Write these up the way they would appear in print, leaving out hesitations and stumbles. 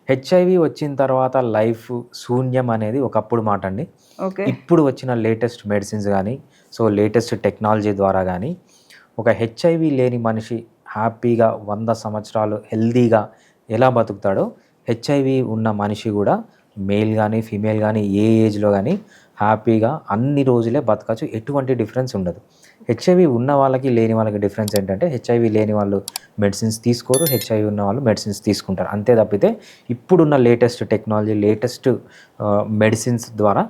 HIV వచ్చిన తర్వాత life శూన్యం అనేది ఒకప్పుడు మాట అండి. ఓకే. ఇప్పుడు వచ్చిన లేటెస్ట్ మెడిసిన్స్ గానీ, లేటెస్ట్ టెక్నాలజీ ద్వారా గానీ, ఒక హెచ్ఐవి లేని మనిషి హ్యాపీగా 100 సంవత్సరాలు హెల్తీగా ఎలా బతుకుతాడో, హెచ్ఐవి ఉన్న మనిషి గూడా మేల్ గానీ, ఫీమేల్ గానీ, ఏ ఏజ్‌లో గానీ హ్యాపీగా అన్ని రోజులే బతకచ్చు. ఎటువంటి డిఫరెన్స్ ఉండదు. హెచ్ఐవి ఉన్న వాళ్ళకి, లేని వాళ్ళకి డిఫరెన్స్ ఏంటంటే, హెచ్ఐవి లేని వాళ్ళు మెడిసిన్స్ తీసుకోరు. హెచ్ఐవి ఉన్న వాళ్ళు మెడిసిన్స్ తీసుకుంటారు. అంతే తప్పితే ఇప్పుడున్న లేటెస్ట్ టెక్నాలజీ, లేటెస్ట్ మెడిసిన్స్ ద్వారా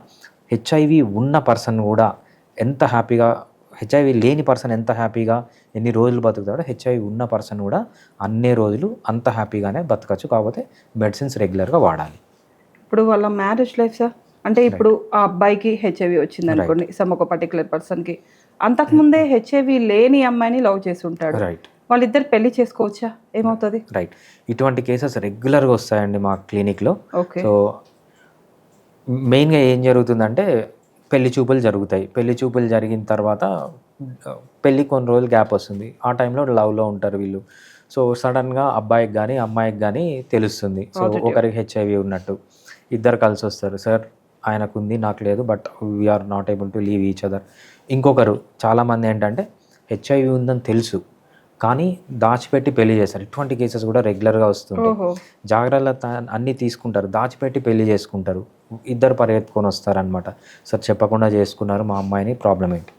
హెచ్ఐవి ఉన్న పర్సన్ గూడా ఎంత హ్యాపీగా, హెచ్ఐవి లేని పర్సన్ ఎంత హ్యాపీగా ఎన్ని రోజులు బతుకుతాడో, హెచ్ఐవి ఉన్న పర్సన్ గూడా అన్నే రోజులు అంత హ్యాపీగానే బతకచ్చు. కాకపోతే మెడిసిన్స్ రెగ్యులర్‌గా వాడాలి. ఇప్పుడు వాళ్ళ మ్యారేజ్ లైఫ్ సార్? అంటే ఇప్పుడు ఆ అబ్బాయికి హెచ్ఐవి రైట్. వచ్చిందనుకోండి, ఒక పర్టిక్యులర్ పర్సన్‌కి. అంతకుముందే హెచ్ఐవి లేని అమ్మాయిని లవ్ చేసుంటాడు. రైట్. వాళ్ళిద్దరు పెళ్లి చేసుకోవచ్చా? ఏమవుతది? రైట్. ఇటువంటి కేసెస్ రెగ్యులర్‌గా వస్తాయండి మా క్లినిక్‌లో. ఓకే. సో, మెయిన్‌గా ఏం జరుగుతుందంటే పెళ్లి చూపులు జరుగుతాయి. పెళ్లి చూపులు జరిగిన తర్వాత పెళ్ళికి కొన్ని రోజులు గ్యాప్ వస్తుంది. ఆ టైంలో లవ్‌లో ఉంటారు వీళ్ళు. సో, సడెన్‌గా అబ్బాయికి గానీ, అమ్మాయికి గానీ తెలుస్తుంది. So, positive. ఒకరికి హెచ్ఐవి ఉన్నట్టు. ఇద్దరు కలిసొస్తారు. సార్ ఆయనకుంది, నాకు లేదు. But we are not able to leave each other. ఇంకొకరు చాలామంది ఏంటంటే హెచ్ఐవి ఉందని తెలుసు, కానీ దాచిపెట్టి పెళ్లి చేస్తారు. ఇటువంటి కేసెస్ కూడా రెగ్యులర్‌గా వస్తుంటాయి. ఓహో! జాగ్రత్త అన్నీ తీసుకుంటారు. దాచిపెట్టి పెళ్లి చేసుకుంటారు. ఇద్దరు పరిగెత్తుకొని వస్తారనమాట. సార్ చెప్పకుండా చేసుకున్నారు మా అమ్మాయిని, ప్రాబ్లమ్ ఏంటి?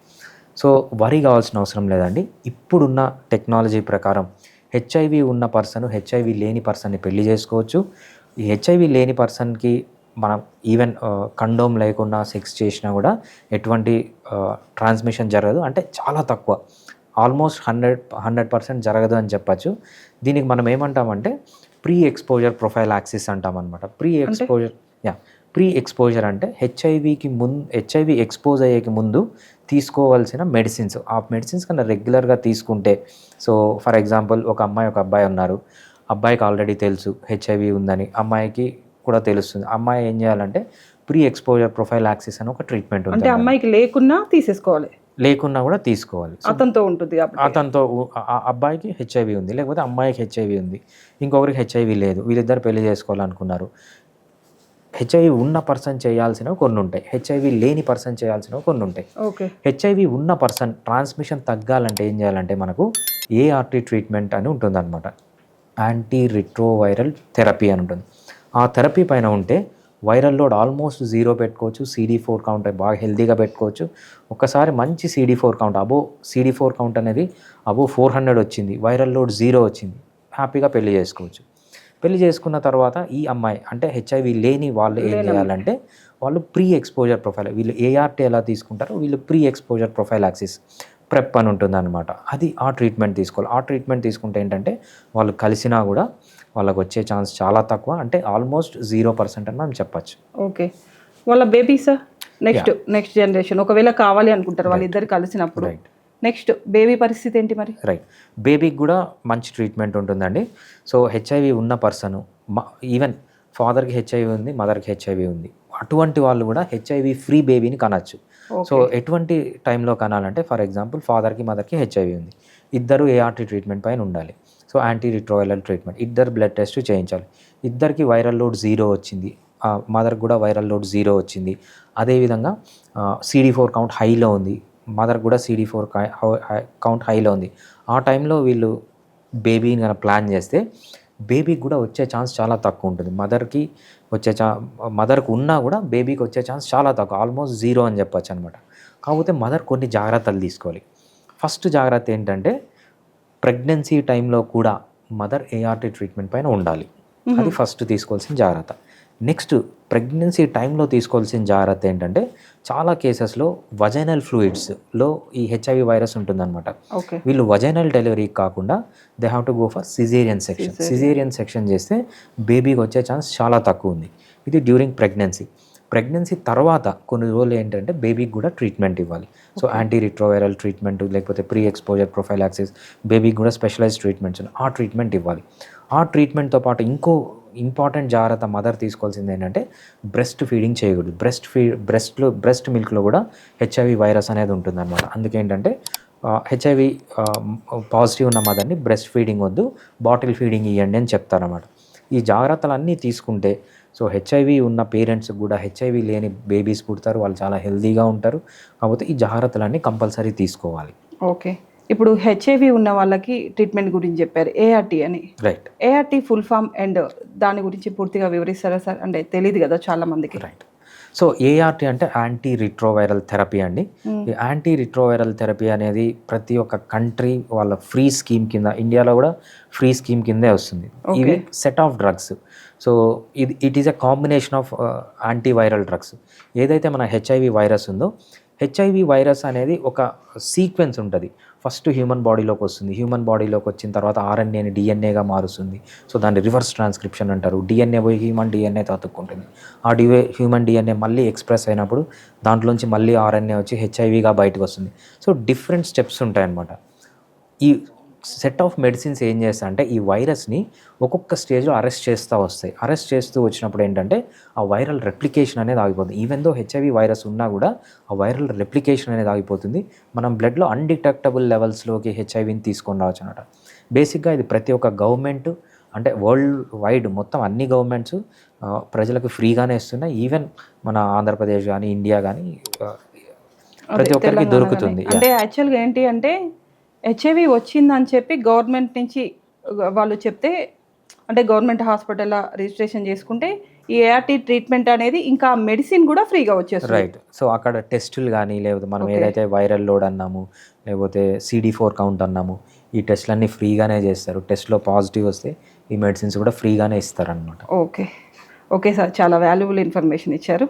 సో, వరీ కావాల్సిన అవసరం లేదండి. ఇప్పుడున్న టెక్నాలజీ ప్రకారం హెచ్ఐవి ఉన్న పర్సన్, హెచ్ఐవి లేని పర్సన్‌ని పెళ్లి చేసుకోవచ్చు. ఈ హెచ్ఐవి లేని పర్సన్‌కి మనం ఈవెన్ కండోమ్ లేకుండా సెక్స్ చేసినా కూడా ఎటువంటి ట్రాన్స్మిషన్ జరగదు. అంటే చాలా తక్కువ. ఆల్మోస్ట్ 100% జరగదు అని చెప్పచ్చు. దీనికి మనం ఏమంటామంటే ప్రీ ఎక్స్‌పోజర్ ప్రొఫైలాక్సిస్ అంటామనమాట. ప్రీ ఎక్స్‌పోజర్ అంటే హెచ్ఐవి ఎక్స్‌పోజ్ అయ్యేకి ముందు తీసుకోవాల్సిన మెడిసిన్స్. ఆ మెడిసిన్స్ కన్నా రెగ్యులర్‌గా తీసుకుంటే, సో, ఫర్ ఎగ్జాంపుల్ ఒక అమ్మాయి, ఒక అబ్బాయి ఉన్నారు. అబ్బాయికి ఆల్రెడీ తెలుసు హెచ్ఐవి ఉందని. అమ్మాయికి కూడా తెలుస్తుంది. అమ్మాయి ఏం చేయాలంటే ప్రీ ఎక్స్‌పోజర్ ప్రొఫైలాక్సిస్ అని ఒక ట్రీట్మెంట్ అంటే ఉంటుందండి. అమ్మాయికి లేకున్నా తీసేసుకోవాలి. లేకున్నా కూడా తీసుకోవాలి. సో, అతనితో ఉంటుంది కాబట్టి. అతనితో అబ్బాయికి హెచ్ఐవి ఉంది. లేకపోతే అమ్మాయికి హెచ్ఐవి ఉంది. ఇంకొకరికి హెచ్ఐవి లేదు. వీళ్ళిద్దరు పెళ్లి చేసుకోవాలనుకున్నారు. హెచ్ఐవి ఉన్న పర్సన్ చేయాల్సినవి కొన్నుంటాయి. హెచ్ఐవి లేని పర్సన్ చేయాల్సినవి కొన్నుంటాయి. ఓకే. హెచ్ఐవి ఉన్న పర్సన్ ట్రాన్స్మిషన్ తగ్గాలంటే ఏం చేయాలంటే మనకు ఏఆర్టీ ట్రీట్మెంట్ అని ఉంటుందన్నమాట. యాంటీ రిట్రోవైరల్ థెరపీ అని ఉంటుంది. ఆ థెరపీ పైన ఉంటే వైరల్ లోడ్ ఆల్మోస్ట్ 0 పెట్టుకోవచ్చు. CD4 కౌంట్ బాగా హెల్తీగా పెట్టుకోవచ్చు. ఒక్కసారి మంచి CD4 కౌంట్ CD4 కౌంట్ అనేది అబోవ్ 400 వచ్చింది. వైరల్ లోడ్ 0 వచ్చింది. హ్యాపీగా పెళ్లి చేసుకోవచ్చు. పెళ్లి చేసుకున్న తర్వాత ఈ అమ్మాయి అంటే హెచ్ఐవి లేని వాళ్ళు ఏం చేయాలంటే వాళ్ళు ప్రీ ఎక్స్‌పోజర్ ప్రొఫైల్, వీళ్ళు ఏఆర్టీ ఎలా తీసుకుంటారో వీళ్ళు ప్రీ ఎక్స్‌పోజర్ ప్రొఫైలాక్సిస్ ప్రెప్ అని ఉంటుందన్నమాట. అది ఆ ట్రీట్మెంట్ తీసుకోవాలి. ఆ ట్రీట్మెంట్ తీసుకుంటే ఏంటంటే వాళ్ళు కలిసినా కూడా వాళ్ళకి వచ్చే ఛాన్స్ చాలా తక్కువ. అంటే ఆల్మోస్ట్ 0% అని మనం చెప్పచ్చు. ఓకే. వాళ్ళ బేబీసా? నెక్స్ట్ జనరేషన్ ఒకవేళ కావాలి అనుకుంటారు వాళ్ళిద్దరు కలిసినప్పుడు. రైట్. నెక్స్ట్ బేబీ పరిస్థితి ఏంటి మరి? రైట్. బేబీకి కూడా మంచి ట్రీట్మెంట్ ఉంటుందండి. సో, హెచ్ఐవి ఉన్న పర్సను ఈవెన్ ఫాదర్‌కి హెచ్ఐవి ఉంది, మదర్‌కి హెచ్ఐవి ఉంది. అటువంటి వాళ్ళు కూడా హెచ్ఐవి ఫ్రీ బేబీని కనొచ్చు. సో, ఎటువంటి టైంలో కనాలంటే ఫర్ ఎగ్జాంపుల్ ఫాదర్‌కి, మదర్‌కి హెచ్ఐవి ఉంది. ఇద్దరు ఏఆర్టీ ట్రీట్మెంట్ పైన ఉండాలి. So, anti retroviral treatment. ఇద్దరు బ్లడ్ టెస్ట్ చేయించాలి. ఇద్దరికి వైరల్ లోడ్ 0 వచ్చింది. మదర్‌కి కూడా వైరల్ లోడ్ 0 వచ్చింది. అదేవిధంగా CD4 కౌంట్ హైలో ఉంది. మదర్‌కి కూడా CD4 కౌంట్ హైలో ఉంది. ఆ టైంలో వీళ్ళు బేబీని గనక ప్లాన్ చేస్తే బేబీకి కూడా వచ్చే ఛాన్స్ చాలా తక్కువ ఉంటుంది. మదర్‌కి ఉన్నా కూడా బేబీకి వచ్చే ఛాన్స్ చాలా తక్కువ. ఆల్మోస్ట్ 0 అని చెప్పొచ్చు అనమాట. కాకపోతే మదర్ కొన్ని జాగ్రత్తలు తీసుకోవాలి. ఫస్ట్ జాగ్రత్త ఏంటంటే ప్రెగ్నెన్సీ టైంలో కూడా మదర్ ఏఆర్టీ ట్రీట్మెంట్ పైన ఉండాలి. అది ఫస్ట్ తీసుకోవాల్సిన జాగ్రత్త. నెక్స్ట్ ప్రెగ్నెన్సీ టైంలో తీసుకోవాల్సిన జాగ్రత్త ఏంటంటే చాలా కేసెస్లో వజైనల్ ఫ్లూయిడ్స్లో ఈ హెచ్ఐవి వైరస్ ఉంటుందన్నమాట. ఓకే. వీళ్ళు వజైనల్ డెలివరీకి కాకుండా they have to go for caesarean section. Caesarean section చేస్తే బేబీకి వచ్చే ఛాన్స్ చాలా తక్కువ ఉంది. ఇది డ్యూరింగ్ ప్రెగ్నెన్సీ తర్వాత కొన్ని రోజులు ఏంటంటే బేబీకి కూడా ట్రీట్మెంట్ ఇవ్వాలి. సో, యాంటీ రిట్రోవైరల్ ట్రీట్మెంట్ లేకపోతే ప్రీ ఎక్స్‌పోజర్ ప్రొఫైలాక్సిస్, బేబీకి కూడా స్పెషలైజ్డ్ ట్రీట్మెంట్స్ ఉన్నాయి. ఆ ట్రీట్మెంట్ ఇవ్వాలి. ఆ ట్రీట్మెంట్తో పాటు ఇంకో ఇంపార్టెంట్ జాగ్రత్త మదర్ తీసుకోవాల్సింది ఏంటంటే బ్రెస్ట్ ఫీడింగ్ చేయకూడదు. బ్రెస్ట్ మిల్క్లో కూడా హెచ్ఐవి వైరస్ అనేది ఉంటుందన్నమాట. అందుకేంటంటే హెచ్ఐవి పాజిటివ్ ఉన్న మదర్ని బ్రెస్ట్ ఫీడింగ్ వద్దు, బాటిల్ ఫీడింగ్ ఇవ్వండి అని చెప్తారన్నమాట. ఈ జాగ్రత్తలన్నీ తీసుకుంటే సో హెచ్ఐవి ఉన్న పేరెంట్స్ కూడా హెచ్ఐవి లేని బేబీస్ పుడతారు, వాళ్ళు చాలా హెల్తీగా ఉంటారు. కాకపోతే ఈ జాగ్రత్తలన్నీ కంపల్సరీ తీసుకోవాలి. ఓకే, ఇప్పుడు హెచ్ఐవి ఉన్న వాళ్ళకి ట్రీట్మెంట్ గురించి చెప్పారు, ఏఆర్టీ అని. Right. ART full form and దాని గురించి పూర్తిగా వివరిస్తారా సార్? అంటే తెలియదు కదా చాలా మందికి. రైట్. సో ఏఆర్టీ అంటే యాంటీ రిట్రోవైరల్ థెరపీ అండి. ఈ యాంటీ రిట్రోవైరల్ థెరపీ అనేది ప్రతి ఒక్క కంట్రీ వాళ్ళ ఫ్రీ స్కీమ్ కింద, ఇండియాలో కూడా ఫ్రీ స్కీమ్ కిందే వస్తుంది. ఇవి set of drugs. So it is a combination of antiviral drugs. ఏదైతే మన హెచ్ఐవి వైరస్ ఉందో, హెచ్ఐవి వైరస్ అనేది ఒక సీక్వెన్స్ ఉంటుంది. ఫస్ట్ హ్యూమన్ బాడీలోకి వస్తుంది, హ్యూమన్ బాడీలోకి వచ్చిన తర్వాత ఆర్ఎన్ఏని డిఎన్ఏగా మారుస్తుంది. సో దాన్ని రివర్స్ ట్రాన్స్క్రిప్షన్ అంటారు. డిఎన్ఏ పోయి హ్యూమన్ డిఎన్ఏతో అతుక్కుంటుంది. ఆ హ్యూమన్ డిఎన్ఏ మళ్ళీ ఎక్స్ప్రెస్ అయినప్పుడు దాంట్లోంచి మళ్ళీ ఆర్ఎన్ఏ వచ్చి హెచ్ఐవిగా బయటకు వస్తుంది. సో డిఫరెంట్ స్టెప్స్ ఉంటాయన్నమాట. ఈ సెట్ ఆఫ్ మెడిసిన్స్ ఏం చేస్తా అంటే ఈ వైరస్ని ఒక్కొక్క స్టేజ్లో అరెస్ట్ చేస్తూ వస్తాయి. అరెస్ట్ చేస్తూ వచ్చినప్పుడు ఏంటంటే ఆ వైరల్ రెప్లికేషన్ అనేది ఆగిపోతుంది. ఈవెన్ దో హెచ్ఐవి వైరస్ ఉన్నా కూడా ఆ వైరల్ రెప్లికేషన్ అనేది ఆగిపోతుంది. మనం బ్లడ్లో అన్డిటెక్టబుల్ లెవెల్స్లోకి హెచ్ఐవిని తీసుకొని రావచ్చు అనమాట. బేసిక్గా ఇది ప్రతి ఒక్క గవర్నమెంట్, అంటే వరల్డ్ వైడ్ మొత్తం అన్ని గవర్నమెంట్స్ ప్రజలకు ఫ్రీగానే ఇస్తున్నాయి. ఈవెన్ మన ఆంధ్రప్రదేశ్ కానీ ఇండియా కానీ ప్రతి ఒక్కరికి దొరుకుతుంది. అంటే యాక్చువల్గా ఏంటి అంటే హెచ్ఐవి వచ్చిందని చెప్పి గవర్నమెంట్ నుంచి వాళ్ళు చెప్తే, అంటే గవర్నమెంట్ హాస్పిటల్లో రిజిస్ట్రేషన్ చేసుకుంటే ఈ ఏఆర్టీ ట్రీట్మెంట్ అనేది ఇంకా మెడిసిన్ కూడా ఫ్రీగా వచ్చేస్తుంది. రైట్. సో అక్కడ టెస్టులు కానీ, లేకపోతే మనం ఏదైతే వైరల్ లోడ్ అన్నాము, లేకపోతే CD4 కౌంట్ అన్నాము, ఈ టెస్టులన్నీ ఫ్రీగానే చేస్తారు. టెస్ట్లో పాజిటివ్ వస్తే ఈ మెడిసిన్స్ కూడా ఫ్రీగానే ఇస్తారనమాట. ఓకే సార్, చాలా వాల్యుబుల్ ఇన్ఫర్మేషన్ ఇచ్చారు.